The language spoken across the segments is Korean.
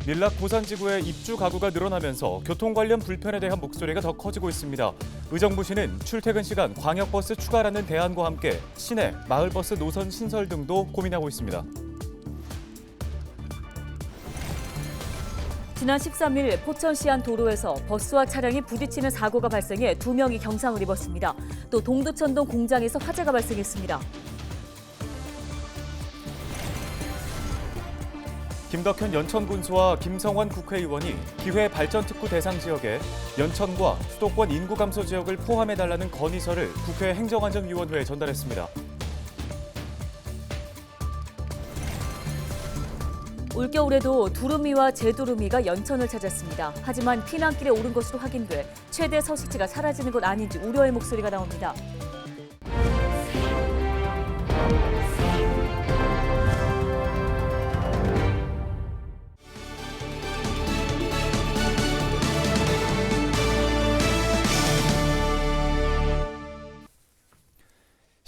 밀락 고산지구에 입주 가구가 늘어나면서 교통 관련 불편에 대한 목소리가 더 커지고 있습니다. 의정부시는 출퇴근 시간 광역버스 추가라는 대안과 함께 시내, 마을버스 노선 신설 등도 고민하고 있습니다. 지난 13일 포천시 한 도로에서 버스와 차량이 부딪히는 사고가 발생해 2명이 경상을 입었습니다. 또 동두천동 공장에서 화재가 발생했습니다. 김덕현 연천군수와 김성원 국회의원이 기회발전특구 대상 지역에 연천과 수도권 인구 감소 지역을 포함해달라는 건의서를 국회 행정안전위원회에 전달했습니다. 올겨울에도 두루미와 제두루미가 연천을 찾았습니다. 하지만 피난길에 오른 것으로 확인돼 최대 서식지가 사라지는 것 아닌지 우려의 목소리가 나옵니다.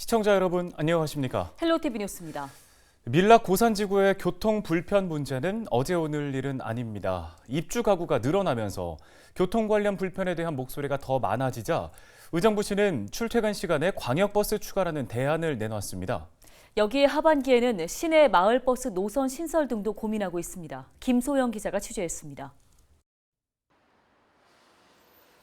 시청자 여러분 안녕하십니까? 헬로티비 뉴스입니다. 밀락 고산지구의 교통 불편 문제는 어제 오늘 일은 아닙니다. 입주 가구가 늘어나면서 교통 관련 불편에 대한 목소리가 더 많아지자 의정부시는 출퇴근 시간에 광역버스 추가라는 대안을 내놨습니다. 여기에 하반기에는 시내 마을버스 노선 신설 등도 고민하고 있습니다. 김소영 기자가 취재했습니다.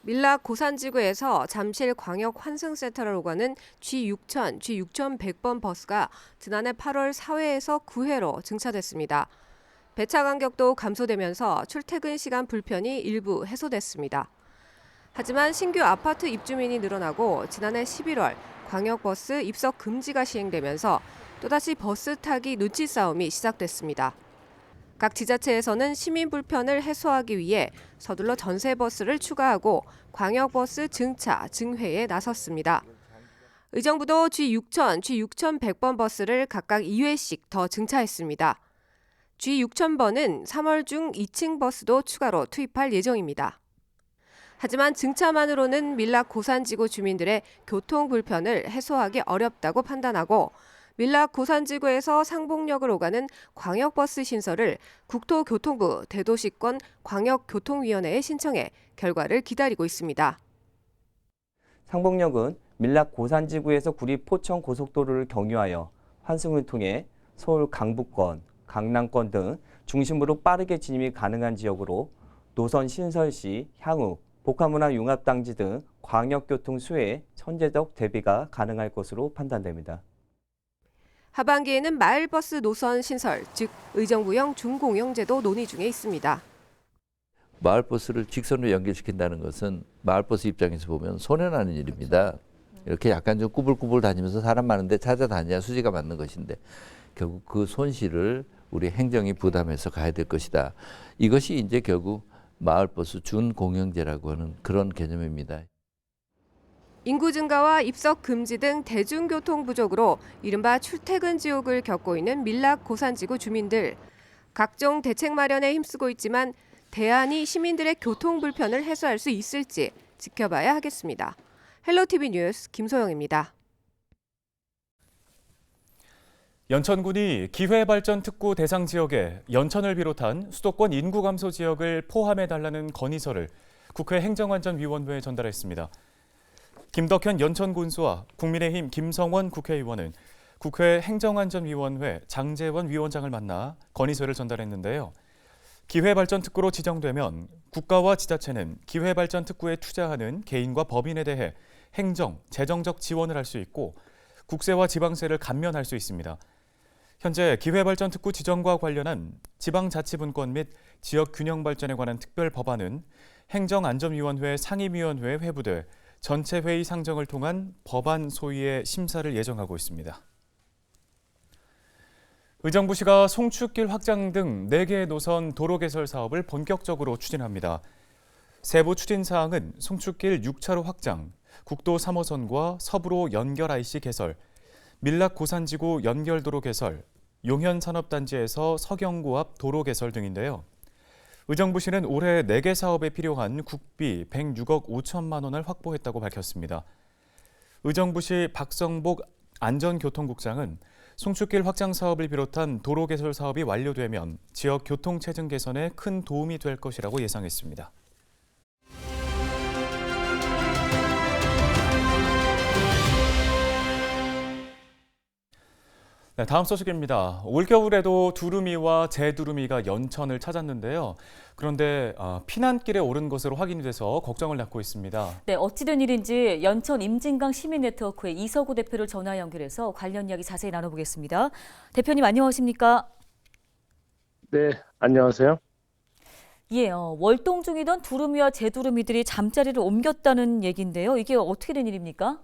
밀락 고산지구에서 잠실 광역 환승센터를 오가는 G6000, G6100번 버스가 지난해 8월 4회에서 9회로 증차됐습니다. 배차 간격도 감소되면서 출퇴근 시간 불편이 일부 해소됐습니다. 하지만 신규 아파트 입주민이 늘어나고 지난해 11월 광역버스 입석 금지가 시행되면서 또다시 버스 타기 눈치 싸움이 시작됐습니다. 각 지자체에서는 시민 불편을 해소하기 위해 서둘러 전세버스를 추가하고 광역버스 증차, 증회에 나섰습니다. 의정부도 G6000, G6100번 버스를 각각 2회씩 더 증차했습니다. G6000번은 3월 중 2층 버스도 추가로 투입할 예정입니다. 하지만 증차만으로는 밀락 고산지구 주민들의 교통 불편을 해소하기 어렵다고 판단하고 밀락 고산지구에서 상봉역을 오가는 광역버스 신설을 국토교통부 대도시권 광역교통위원회에 신청해 결과를 기다리고 있습니다. 상봉역은 밀락 고산지구에서 구리 포천 고속도로를 경유하여 환승을 통해 서울 강북권, 강남권 등 중심으로 빠르게 진입이 가능한 지역으로 노선 신설 시 향후 복합문화 융합단지 등 광역교통 수혜에 선제적 대비가 가능할 것으로 판단됩니다. 하반기에는 마을버스 노선 신설, 즉 의정부형 준공영제도 논의 중에 있습니다. 마을버스를 직선으로 연결시킨다는 것은 마을버스 입장에서 보면 손해나는 일입니다. 이렇게 약간 좀 꾸불꾸불 다니면서 사람 많은데 찾아다녀야 수지가 맞는 것인데 결국 그 손실을 우리 행정이 부담해서 가야 될 것이다. 이것이 이제 결국 마을버스 준공영제라고 하는 그런 개념입니다. 인구 증가와 입석 금지 등 대중교통 부족으로 이른바 출퇴근 지옥을 겪고 있는 밀락 고산지구 주민들. 각종 대책 마련에 힘쓰고 있지만 대안이 시민들의 교통 불편을 해소할 수 있을지 지켜봐야 하겠습니다. 헬로티비 뉴스 김소영입니다. 연천군이 기회발전특구 대상 지역에 연천을 비롯한 수도권 인구 감소 지역을 포함해달라는 건의서를 국회 행정안전위원회에 전달했습니다. 김덕현 연천군수와 국민의힘 김성원 국회의원은 국회 행정안전위원회 장재원 위원장을 만나 건의서를 전달했는데요. 기회발전특구로 지정되면 국가와 지자체는 기회발전특구에 투자하는 개인과 법인에 대해 행정, 재정적 지원을 할 수 있고 국세와 지방세를 감면할 수 있습니다. 현재 기회발전특구 지정과 관련한 지방자치분권 및 지역균형발전에 관한 특별법안은 행정안전위원회 상임위원회에 회부돼 전체 회의 상정을 통한 법안 소위의 심사를 예정하고 있습니다. 의정부시가 송출길 확장 등 4개의 노선 도로 개설 사업을 본격적으로 추진합니다. 세부 추진 사항은 송출길 6차로 확장, 국도 3호선과 서부로 연결 IC 개설, 밀락 고산지구 연결도로 개설, 용현 산업단지에서 서경구 앞 도로 개설 등인데요. 의정부시는 올해 4개 사업에 필요한 국비 106억 5천만 원을 확보했다고 밝혔습니다. 의정부시 박성복 안전교통국장은 송출길 확장 사업을 비롯한 도로 개설 사업이 완료되면 지역 교통 체증 개선에 큰 도움이 될 것이라고 예상했습니다. 네, 다음 소식입니다. 올겨울에도 두루미와 재두루미가 연천을 찾았는데요. 그런데 피난길에 오른 것으로 확인이 돼서 걱정을 낳고 있습니다. 네, 어찌된 일인지 연천 임진강 시민네트워크의 이서구 대표를 전화 연결해서 관련 이야기 자세히 나눠보겠습니다. 대표님 안녕하십니까? 네, 안녕하세요. 예, 월동 중이던 두루미와 재두루미들이 잠자리를 옮겼다는 얘기인데요. 이게 어떻게 된 일입니까?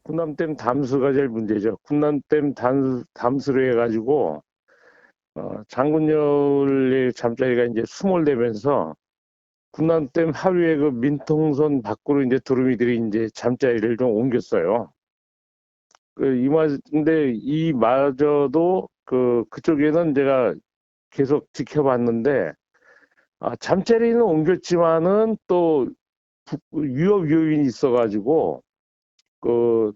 군남댐 담수가 제일 문제죠. 군남댐 담수를 해가지고 장군열의 잠자리가 이제 수몰되면서 군남댐 하류의 그 민통선 밖으로 이제 두루미들이 이제 잠자리를 좀 옮겼어요. 근데 이마저도 그쪽에는 제가 계속 지켜봤는데 잠자리는 옮겼지만은 또 위협 요인이 있어가지고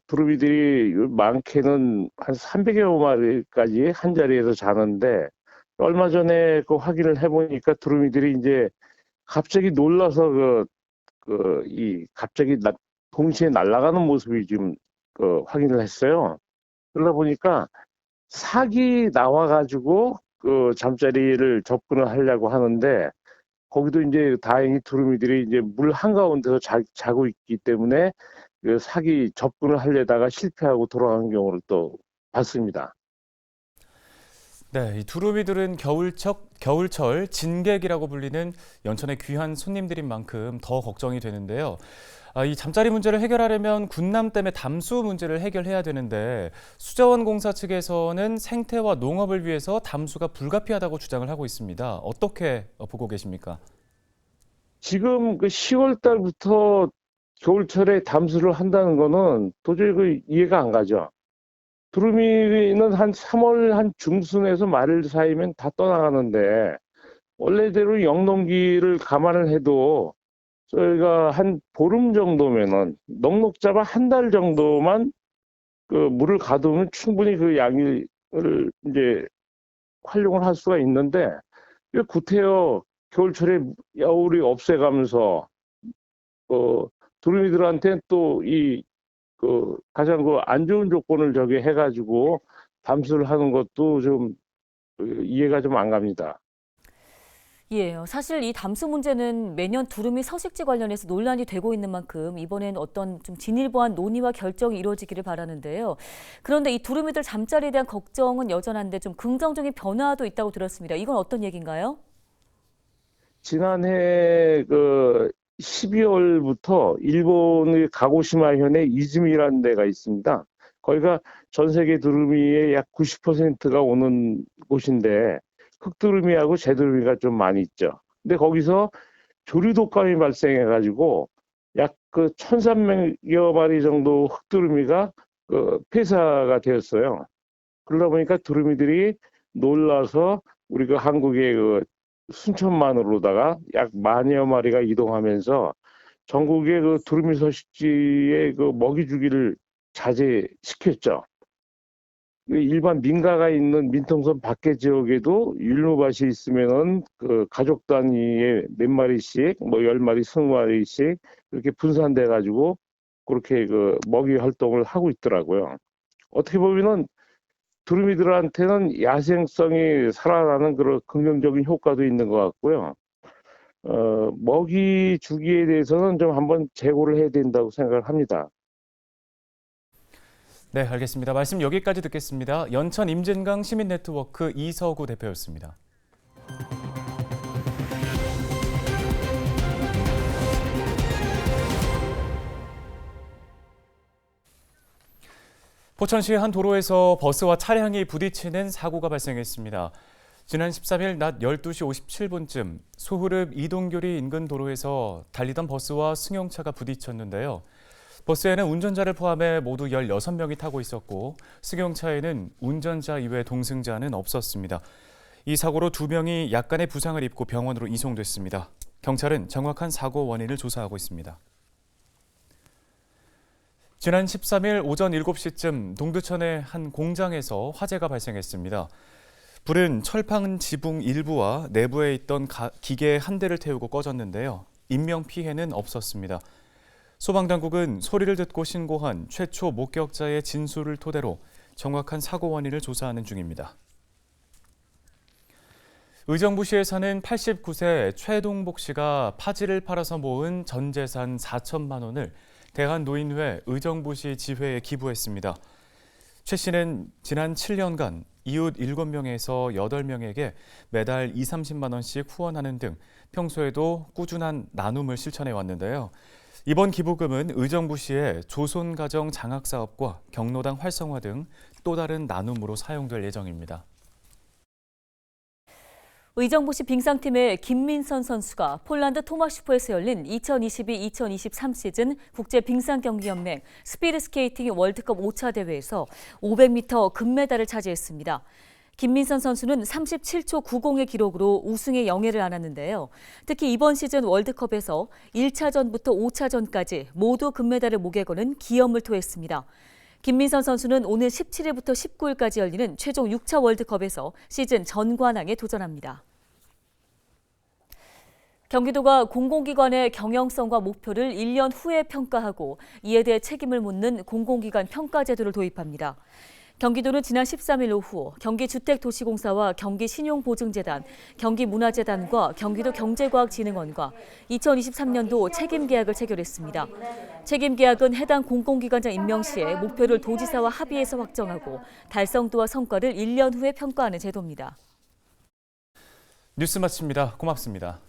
두루미들이 많게는 한 300여 마리까지 한 자리에서 자는데 얼마 전에 확인을 해보니까 두루미들이 이제 갑자기 놀라서 갑자기 동시에 날아가는 모습이 지금 확인을 했어요. 그러다 보니까 사기 나와가지고 잠자리를 접근을 하려고 하는데 거기도 이제 다행히 두루미들이 이제 물 한가운데서 자고 있기 때문에 사기 접근을 하려다가 실패하고 돌아간 경우를 또 봤습니다. 네, 이 두루미들은 겨울철 진객이라고 불리는 연천의 귀한 손님들인 만큼 더 걱정이 되는데요. 이 잠자리 문제를 해결하려면 군남댐의 담수 문제를 해결해야 되는데 수자원공사 측에서는 생태와 농업을 위해서 담수가 불가피하다고 주장을 하고 있습니다. 어떻게 보고 계십니까? 지금 10월 달부터 겨울철에 담수를 한다는 거는 도저히 이해가 안 가죠. 두루미는 한 3월 한 중순에서 말일 사이면 다 떠나가는데 원래대로 영농기를 감안을 해도 저희가 한 보름 정도면은 넉넉 잡아 한 달 정도만 물을 가두면 충분히 그 양을 이제 활용을 할 수가 있는데 왜 구태여 겨울철에 여울이 없애가면서 두루미들한테 또 가장 안 좋은 조건을 해가지고 담수를 하는 것도 좀 이해가 좀 안 갑니다. 예, 사실 이 담수 문제는 매년 두루미 서식지 관련해서 논란이 되고 있는 만큼 이번엔 어떤 좀 진일보한 논의와 결정이 이루어지기를 바라는데요. 그런데 이 두루미들 잠자리에 대한 걱정은 여전한데 좀 긍정적인 변화도 있다고 들었습니다. 이건 어떤 얘기인가요? 지난해 12월부터 일본의 가고시마현에 이즈미라는 데가 있습니다. 거기가 전 세계 두루미의 약 90%가 오는 곳인데 흑두루미하고 재두루미가 좀 많이 있죠. 근데 거기서 조류독감이 발생해가지고 약 1,300여 마리 정도 흑두루미가 폐사가 되었어요. 그러다 보니까 두루미들이 놀라서 우리 한국의 순천만으로다가 약 10,000여 마리가 이동하면서 전국의 두루미 서식지에 먹이 주기를 자제시켰죠. 일반 민가가 있는 민통선 밖의 지역에도 율무밭이 있으면은 가족 단위의 몇 마리씩, 10마리, 20마리씩 이렇게 분산돼 가지고 그렇게 먹이 활동을 하고 있더라고요. 어떻게 보면은 두루미들한테는 야생성이 살아나는 그런 긍정적인 효과도 있는 것 같고요. 먹이 주기에 대해서는 좀 한번 재고를 해야 된다고 생각을 합니다. 네, 알겠습니다. 말씀 여기까지 듣겠습니다. 연천 임진강 시민네트워크 이서구 대표였습니다. 포천시 한 도로에서 버스와 차량이 부딪히는 사고가 발생했습니다. 지난 13일 낮 12시 57분쯤 소흐릅 이동교리 인근 도로에서 달리던 버스와 승용차가 부딪혔는데요. 버스에는 운전자를 포함해 모두 16명이 타고 있었고 승용차에는 운전자 이외 동승자는 없었습니다. 이 사고로 2명이 약간의 부상을 입고 병원으로 이송됐습니다. 경찰은 정확한 사고 원인을 조사하고 있습니다. 지난 13일 오전 7시쯤 동두천의 한 공장에서 화재가 발생했습니다. 불은 철판 지붕 일부와 내부에 있던 기계 한 대를 태우고 꺼졌는데요. 인명 피해는 없었습니다. 소방당국은 소리를 듣고 신고한 최초 목격자의 진술을 토대로 정확한 사고 원인을 조사하는 중입니다. 의정부시에 사는 89세 최동복 씨가 파지를 팔아서 모은 전 재산 4천만 원을 대한노인회 의정부시 지회에 기부했습니다. 최 씨는 지난 7년간 이웃 7명에서 8명에게 매달 20-30만 원씩 후원하는 등 평소에도 꾸준한 나눔을 실천해 왔는데요. 이번 기부금은 의정부시의 조손가정 장학사업과 경로당 활성화 등 또 다른 나눔으로 사용될 예정입니다. 의정부시 빙상팀의 김민선 선수가 폴란드 토마슈포에서 열린 2022-2023 시즌 국제빙상경기연맹 스피드스케이팅 월드컵 5차 대회에서 500m 금메달을 차지했습니다. 김민선 선수는 37초 90의 기록으로 우승의 영예를 안았는데요. 특히 이번 시즌 월드컵에서 1차전부터 5차전까지 모두 금메달을 목에 거는 기염을 토했습니다. 김민선 선수는 오늘 17일부터 19일까지 열리는 최종 6차 월드컵에서 시즌 전관왕에 도전합니다. 경기도가 공공기관의 경영성과 목표를 1년 후에 평가하고 이에 대해 책임을 묻는 공공기관 평가제도를 도입합니다. 경기도는 지난 13일 오후 경기주택도시공사와 경기신용보증재단, 경기문화재단과 경기도 경제과학진흥원과 2023년도 책임계약을 체결했습니다. 책임계약은 해당 공공기관장 임명 시에 목표를 도지사와 합의해서 확정하고 달성도와 성과를 1년 후에 평가하는 제도입니다. 뉴스 마칩니다. 고맙습니다.